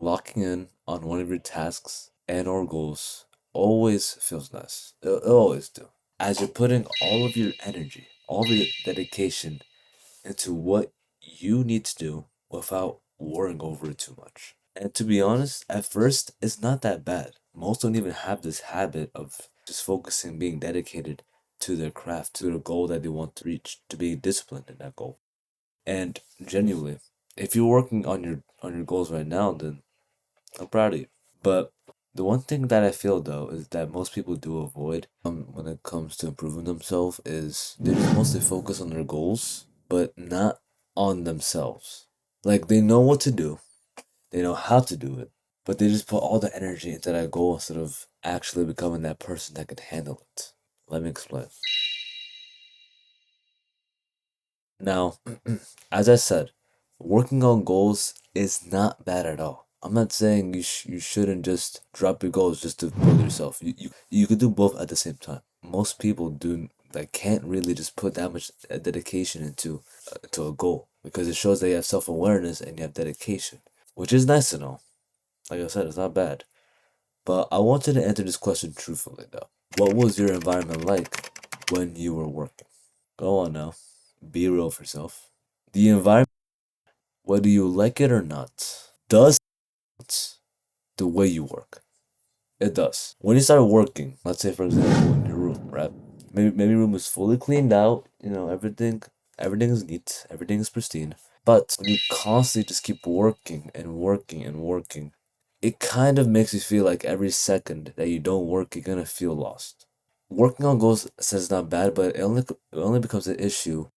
Locking in on one of your tasks and or goals always feels nice. It always do. As you're putting all of your energy, all of your dedication into what you need to do without worrying over it too much. And to be honest, at first, it's not that bad. Most don't even have this habit of just focusing, being dedicated to their craft, to their goal that they want to reach, to be disciplined in that goal. And genuinely, if you're working on your goals right now, then I'm proud of you. But the one thing that I feel though is that most people do avoid when it comes to improving themselves is they just mostly focus on their goals, but not on themselves. Like they know what to do, they know how to do it, but they just put all the energy into that goal instead of actually becoming that person that can handle it. Let me explain. Now, as I said, working on goals is not bad at all. I'm not saying you shouldn't just drop your goals just to build yourself. You could do both at the same time. Most people do like can't really just put that much dedication into a goal because it shows that you have self-awareness and you have dedication, which is nice to know. Like I said, it's not bad. But I wanted to answer this question truthfully though. What was your environment like when you were working? Go on now. Be real with yourself. The environment, whether you like it or not, does the way you work. It does. When you start working, let's say for example in your room, right? Maybe your room is fully cleaned out, everything is neat, everything is pristine. But when you constantly just keep working and working and working, it kind of makes you feel like every second that you don't work, you're gonna feel lost. Working on goals says not bad, but it only becomes an issue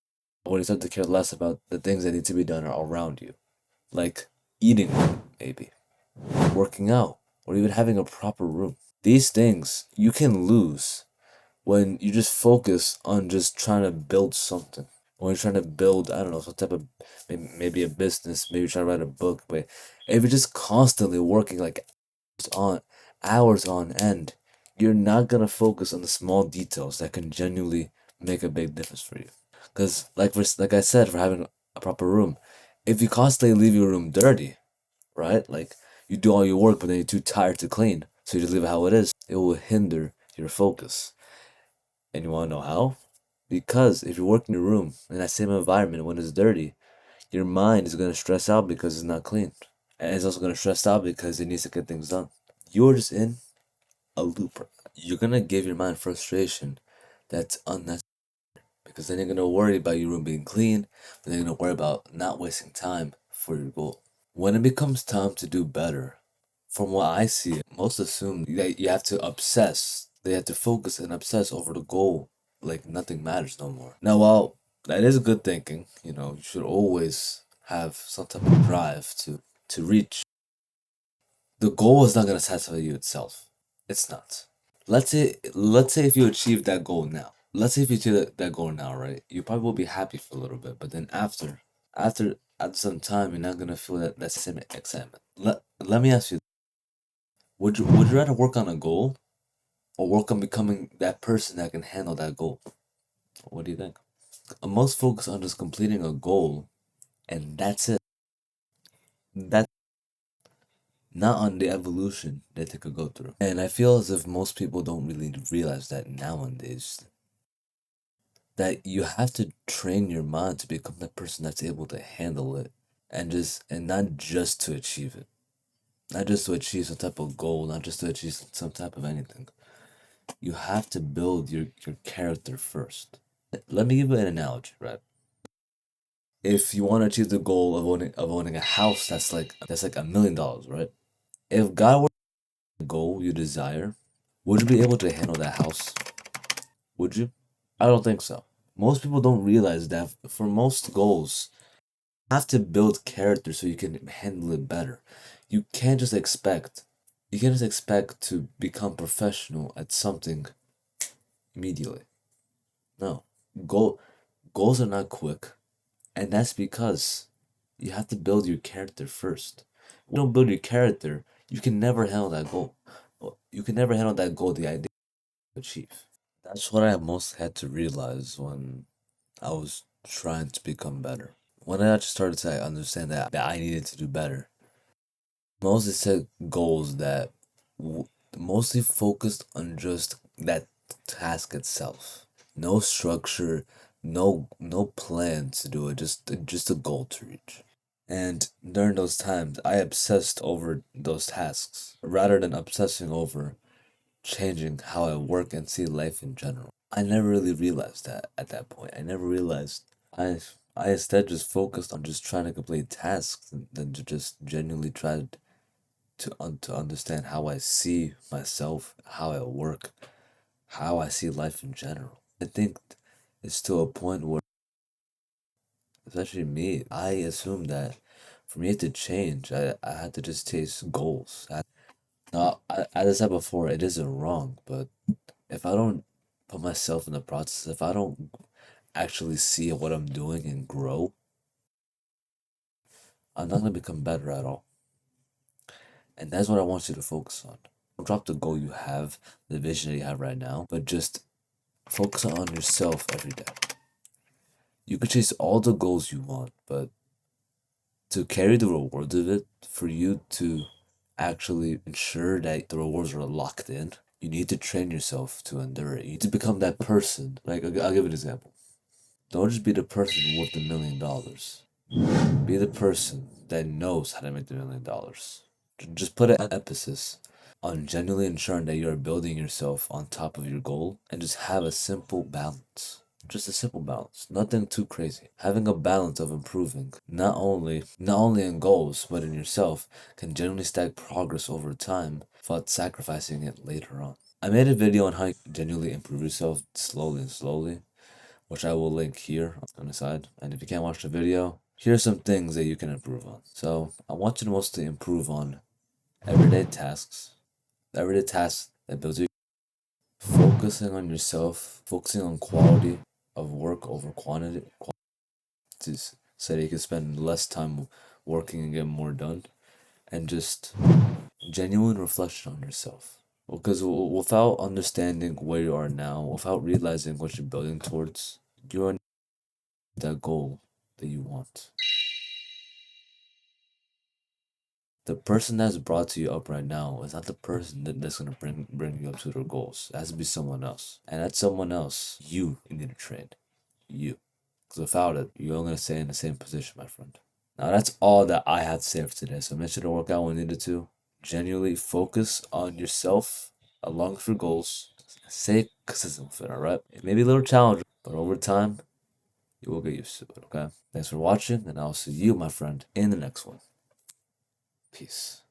when you start to care less about the things that need to be done around you, like eating, maybe working out, or even having a proper room. These things you can lose when you just focus on just trying to build something. When you're trying to build, I don't know, some type of maybe a business, maybe you're trying to write a book, but if you're just constantly working like on hours on end, you're not gonna focus on the small details that can genuinely make a big difference for you. Because like I said, for having a proper room, if you constantly leave your room dirty, right? Like you do all your work, but then you're too tired to clean, so you just leave it how it is. It will hinder your focus. And you want to know how? Because if you work in your room in that same environment when it's dirty, your mind is gonna stress out because it's not clean, and it's also gonna stress out because it needs to get things done. You're just in a loop. You're gonna give your mind frustration that's unnecessary because then you're gonna worry about your room being clean, then you're gonna worry about not wasting time for your goal. When it becomes time to do better, from what I see, most assume that you have to obsess, they have to focus and obsess over the goal like nothing matters no more. Now, while that is good thinking, you should always have some type of drive to reach. The goal is not gonna satisfy you itself. It's not. Let's say if you achieve that goal now. Let's say if you achieve that goal now, right? You probably will be happy for a little bit, but then after some time, you're not gonna feel that same excitement. Let me ask you, would you rather work on a goal or work on becoming that person that can handle that goal? What do you think? Most focus on just completing a goal, and that's it. That's not on the evolution that they could go through. And I feel as if most people don't really realize that nowadays, that you have to train your mind to become that person that's able to handle it and not just to achieve it. Not just to achieve some type of goal, not just to achieve some type of anything. You have to build your character first. Let me give you an analogy, right? If you want to achieve the goal of owning a house that's like $1 million, right? If God were the goal you desire, would you be able to handle that house? Would you? I don't think so. Most people don't realize that for most goals, you have to build character so you can handle it better. You can't just expect you can't just expect to become professional at something immediately. No. Goal Goals are not quick. And that's because you have to build your character first. If you don't build your character, you can never handle that goal. You can never handle that goal, the idea to achieve. That's what I most had to realize when I was trying to become better. When I just started to understand that I needed to do better. Mostly set goals that w- mostly focused on just that task itself. No structure, no plan to do it, just a goal to reach. And during those times, I obsessed over those tasks rather than obsessing over changing how I work and see life in general. I never really realized that at that point. I never realized I I instead just focused on just trying to complete tasks than to just genuinely try to understand how I see myself, how I work, how I see life in general. I think it's to a point where, especially me, I assume that for me to change, I had to just chase goals. As I said before, it isn't wrong, but if I don't put myself in the process, if I don't actually see what I'm doing and grow, I'm not gonna become better at all. And that's what I want you to focus on. Don't drop the goal you have, the vision that you have right now, but just focus on yourself every day. You could chase all the goals you want, but to carry the rewards of it, for you to actually ensure that the rewards are locked in, you need to train yourself to endure it. You need to become that person. Like, I'll give an example. Don't just be the person worth $1 million. Be the person that knows how to make $1 million. Just put an emphasis on genuinely ensuring that you're building yourself on top of your goal and just have a simple balance. Just a simple balance. Nothing too crazy. Having a balance of improving, not only in goals, but in yourself, can genuinely stack progress over time without sacrificing it later on. I made a video on how you can genuinely improve yourself slowly and slowly, which I will link here on the side. And if you can't watch the video, here are some things that you can improve on. So I want you to mostly improve on everyday tasks, everyday tasks that builds you, focusing on yourself, focusing on quality of work over quantity, so that you can spend less time working and get more done, and just genuine reflection on yourself. Because without understanding where you are now, without realizing what you're building towards, you're that goal that you want. The person that's brought you up right now is not the person that's gonna bring you up to their goals. It has to be someone else. And that someone else, you need to train. You. Because without it, you're only gonna stay in the same position, my friend. Now that's all that I had to say for today. So make sure to work out when needed to. Genuinely focus on yourself along with your goals. Stay consistent with it, alright? It may be a little challenging, but over time, you will get used to it, okay? Thanks for watching, and I'll see you, my friend, in the next one. Peace.